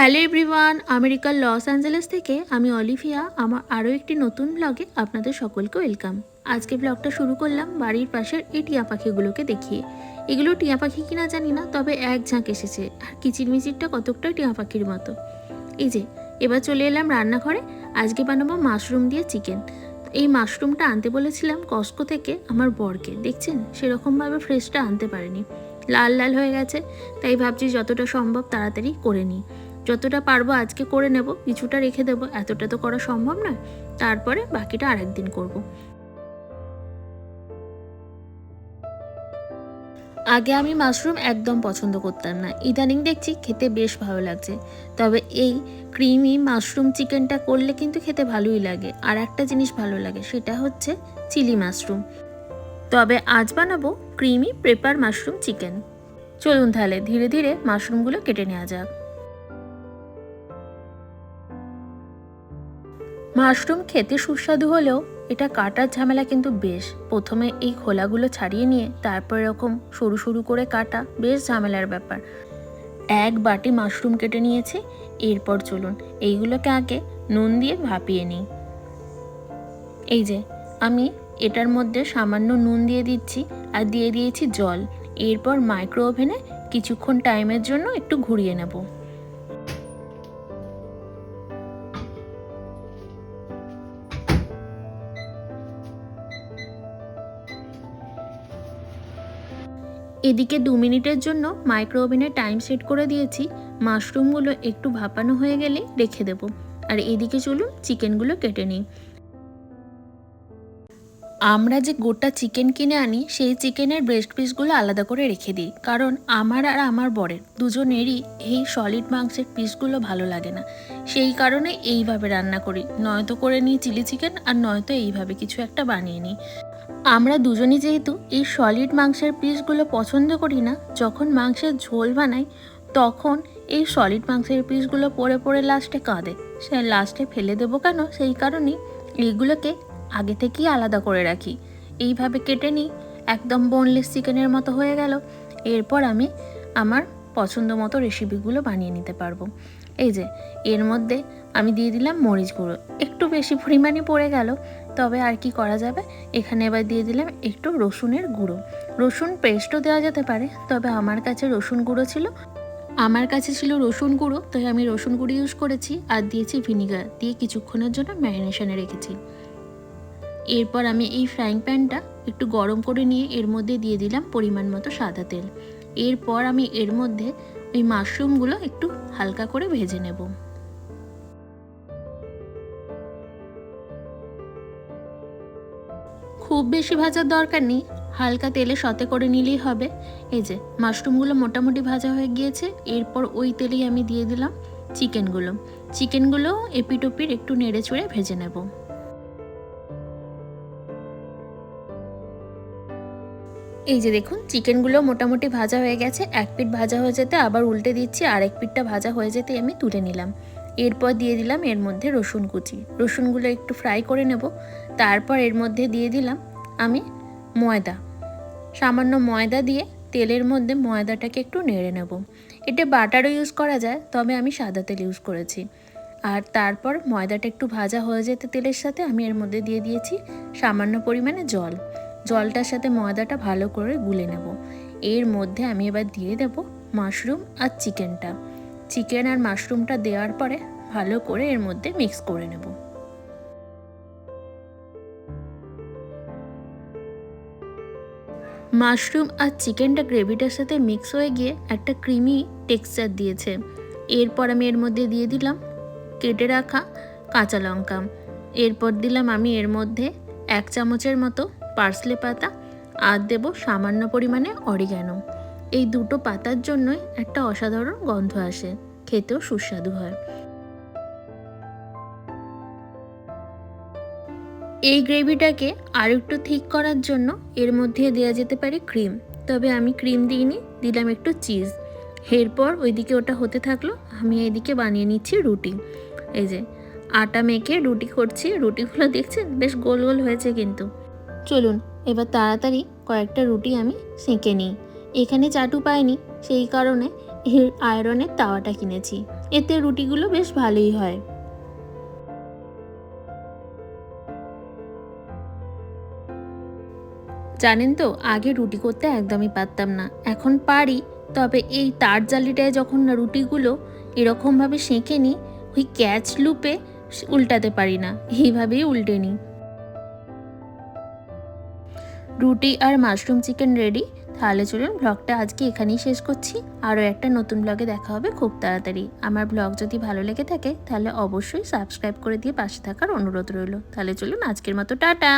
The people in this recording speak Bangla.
হ্যালো এভরিওয়ান, আমেরিকার লস অ্যাঞ্জেলেস থেকে আমি অলিভিয়া আমার আরও একটি নতুন ব্লগে আপনাদের সকলকে ওয়েলকাম। আজকে ব্লগটা শুরু করলাম বাড়ির পাশের এই টিয়া পাখিগুলোকে দেখিয়ে। এগুলো টিয়া পাখি কিনা জানি না, তবে এক ঝাঁক এসেছে আর কিচিরমিচিরটা কতকটা টিয়া পাখির মতো। এই যে এবার চলে এলাম রান্নাঘরে। আজকে বানাবো মাশরুম দিয়ে চিকেন। এই মাশরুমটা আনতে বলেছিলাম কস্কো থেকে আমার বরকে, দেখছেন সেরকমভাবে ফ্রেশটা আনতে পারেনি, লাল লাল হয়ে গেছে। তাই ভাবছি যতটা সম্ভব তাড়াতাড়ি করে নিই, যতটা পারবো আজকে করে নেব, কিছুটা রেখে দেবো, এতটা তো করা সম্ভব নয়, তারপরে বাকিটা আরেকদিন করব। আগে আমি মাশরুম একদম পছন্দ করতাম না, ইদানিং দেখছি খেতে বেশ ভালো লাগছে। তবে এই ক্রিমি মাশরুম চিকেনটা করলে কিন্তু খেতে ভালোই লাগে। আর একটা জিনিস ভালো লাগে, সেটা হচ্ছে চিলি মাশরুম। তবে আজ বানাবো ক্রিমি পেপার মাশরুম চিকেন। চলুন তাহলে ধীরে ধীরে মাশরুমগুলো কেটে নেওয়া যাক। মাশরুম খেতে সুস্বাদু হলেও এটা কাটার ঝামেলা কিন্তু বেশ। প্রথমে এই খোলাগুলো ছাড়িয়ে নিয়ে তারপর এরকম সরু সরু করে কাটা বেশ ঝামেলার ব্যাপার। এক বাটি মাশরুম কেটে নিয়েছি। এরপর চলুন এইগুলোকে আগে নুন দিয়ে ভাপিয়ে নিই। এই যে আমি এটার মধ্যে সামান্য নুন দিয়ে দিচ্ছি আর দিয়ে দিয়েছি জল। এরপর মাইক্রো ওভেনে কিছুক্ষণ টাইমের জন্য একটু ঘুরিয়ে নেব। এদিকে 2 মিনিটের জন্য মাইক্রো ওভেনে টাইম সেট করে দিয়েছি। মাশরুমগুলো একটু ভাপানো হয়ে গেলে রেখে দেব। আর এদিকে চলুন চিকেনগুলো কেটে নিই। আমরা যে গোটা চিকেন কিনে আনি সেই চিকেনের ব্রেস্ট পিসগুলো আলাদা করে রেখে দিই, কারণ আমার আর আমার বরের দুজনেরই এই সলিড মাংসের পিসগুলো ভালো লাগে না। সেই কারণে এইভাবে রান্না করি, নয়তো করে নিই চিলি চিকেন আর নয়তো এইভাবে কিছু একটা বানিয়ে নিই। আমরা দুজনই যেহেতু এই সলিড মাংসের পিসগুলো পছন্দ করি না, যখন মাংসের ঝোল বানাই তখন এই সলিড মাংসের পিসগুলো পড়ে পড়ে লাস্টে কাঁদে। সে লাস্টে ফেলে দেবো কেন, সেই কারণেই এইগুলোকে আগে থেকেই আলাদা করে রাখি। এইভাবে কেটে নিই, একদম বোনলেস চিকেনের মতো হয়ে গেল। এরপর আমি আমার পছন্দ মতো রেসিপিগুলো বানিয়ে নিতে পারবো। এই যে এর মধ্যে আমি দিয়ে দিলাম মরিচ গুঁড়ো, একটু বেশি পরিমাণে পড়ে গেল, তবে আর কি করা যাবে। এখানে এবার দিয়ে দিলাম একটু রসুনের গুঁড়ো। রসুন পেস্টও দেওয়া যেতে পারে, তবে আমার কাছে রসুন গুঁড়ো ছিল, রসুন গুঁড়ো, তাই আমি রসুন গুঁড়ো ইউজ করেছি। আর দিয়েছি ভিনিগার, দিয়ে কিছুক্ষণের জন্য ম্যারিনেশনে রেখেছি। এরপর আমি এই ফ্রাইং প্যানটা একটু গরম করে নিয়ে এর মধ্যে দিয়ে দিলাম পরিমাণ মতো সাদা তেল। এরপর আমি এর মধ্যে ওই মাশরুমগুলো একটু হালকা করে ভেজে নেব। খুব বেশি ভাজার দরকার নেই, হালকা তেলে সতে করে নিলেই হবে। এই যে মাশরুমগুলো মোটামুটি ভাজা হয়ে গিয়েছে। এরপর ওই তেলেই আমি দিয়ে দিলাম চিকেনগুলো এপিট ওপিট একটু নেড়ে চড়ে ভেজে নেব। এই যে দেখুন চিকেনগুলো মোটামুটি ভাজা হয়ে গেছে। এক পিঠ ভাজা হয়ে যেতে আবার উল্টে দিচ্ছি, আরেক পিঠটা ভাজা হয়ে যেতে আমি তুলে নিলাম। এরপর দিয়ে দিলাম এর মধ্যে রসুন কুচি, রসুনগুলো একটু ফ্রাই করে নেব। তারপর এর মধ্যে দিয়ে দিলাম আমি ময়দা, সামান্য ময়দা দিয়ে তেলের মধ্যে ময়দাটাকে একটু নেড়ে নেব। এটা বাটারও ইউজ করা যায়, তবে আমি সাদা তেল ইউজ করেছি। আর তারপর ময়দাটা একটু ভাজা হয়ে যেতে তেলের সাথে আমি এর মধ্যে দিয়ে দিয়েছি সামান্য পরিমাণে জল। জলটার সাথে ময়দাটা ভালো করে গুলে নেব। এর মধ্যে আমি এবার দিয়ে দেব মাশরুম আর চিকেনটা। চিকেন আর মাশরুমটা দেওয়ার পরে ভালো করে এর মধ্যে মিক্স করে নেব। মাশরুম আর চিকেনটা গ্রেভিটার সাথে মিক্স হয়ে গিয়ে একটা ক্রিমি টেক্সচার দিয়েছে। এরপর আমি এর মধ্যে দিয়ে দিলাম কেটে রাখা কাঁচা লঙ্কা। এরপর দিলাম আমি এর মধ্যে 1 চামচের মতো পার্সলে পাতা, আর দেব সামান্য পরিমাণে অরিগ্যানো। এই দুটো পাতার জন্যই একটা অসাধারণ গন্ধ আসে, খেতেও সুস্বাদু হয়। এই গ্রেভিটাকে আর একটু ঠিক করার জন্য এর মধ্যে দেওয়া যেতে পারে ক্রিম, তবে আমি ক্রিম দিইনি, দিলাম একটু চিজ। এরপর ওইদিকে ওটা হতে থাকলো, আমি এইদিকে বানিয়ে নিচ্ছি রুটি। এই যে আটা মেখে রুটি করছি, রুটিগুলো দেখছেন বেশ গোল গোল হয়েছে কিন্তু। চলুন এবার তাড়াতাড়ি কয়েকটা রুটি আমি সেঁকে নিই। এখানে চাটু পাইনি, সেই কারণে এই আয়রনের তাওয়াটা কিনেছি, এতে রুটিগুলো বেশ ভালোই হয়। জানেন তো, আগে রুটি করতে একদমই পারতাম না, এখন পারি। তবে এই তার জালিটায় যখন না রুটিগুলো এরকমভাবে সেঁকে নিই, ওই ক্যাচ লুপে উল্টাতে পারি না, এইভাবেই উল্টে নিই। রুটি আর মাশরুম চিকেন রেডি। তাহলে চলুন ব্লগটা আজকে এখানেই শেষ করছি। আরও একটা নতুন ব্লগে দেখা হবে খুব তাড়াতাড়ি। আমার ব্লগ যদি ভালো লেগে থাকে তাহলে অবশ্যই সাবস্ক্রাইব করে দিয়ে পাশে থাকার অনুরোধ রইল। তাহলে চলুন আজকের মতো টাটা।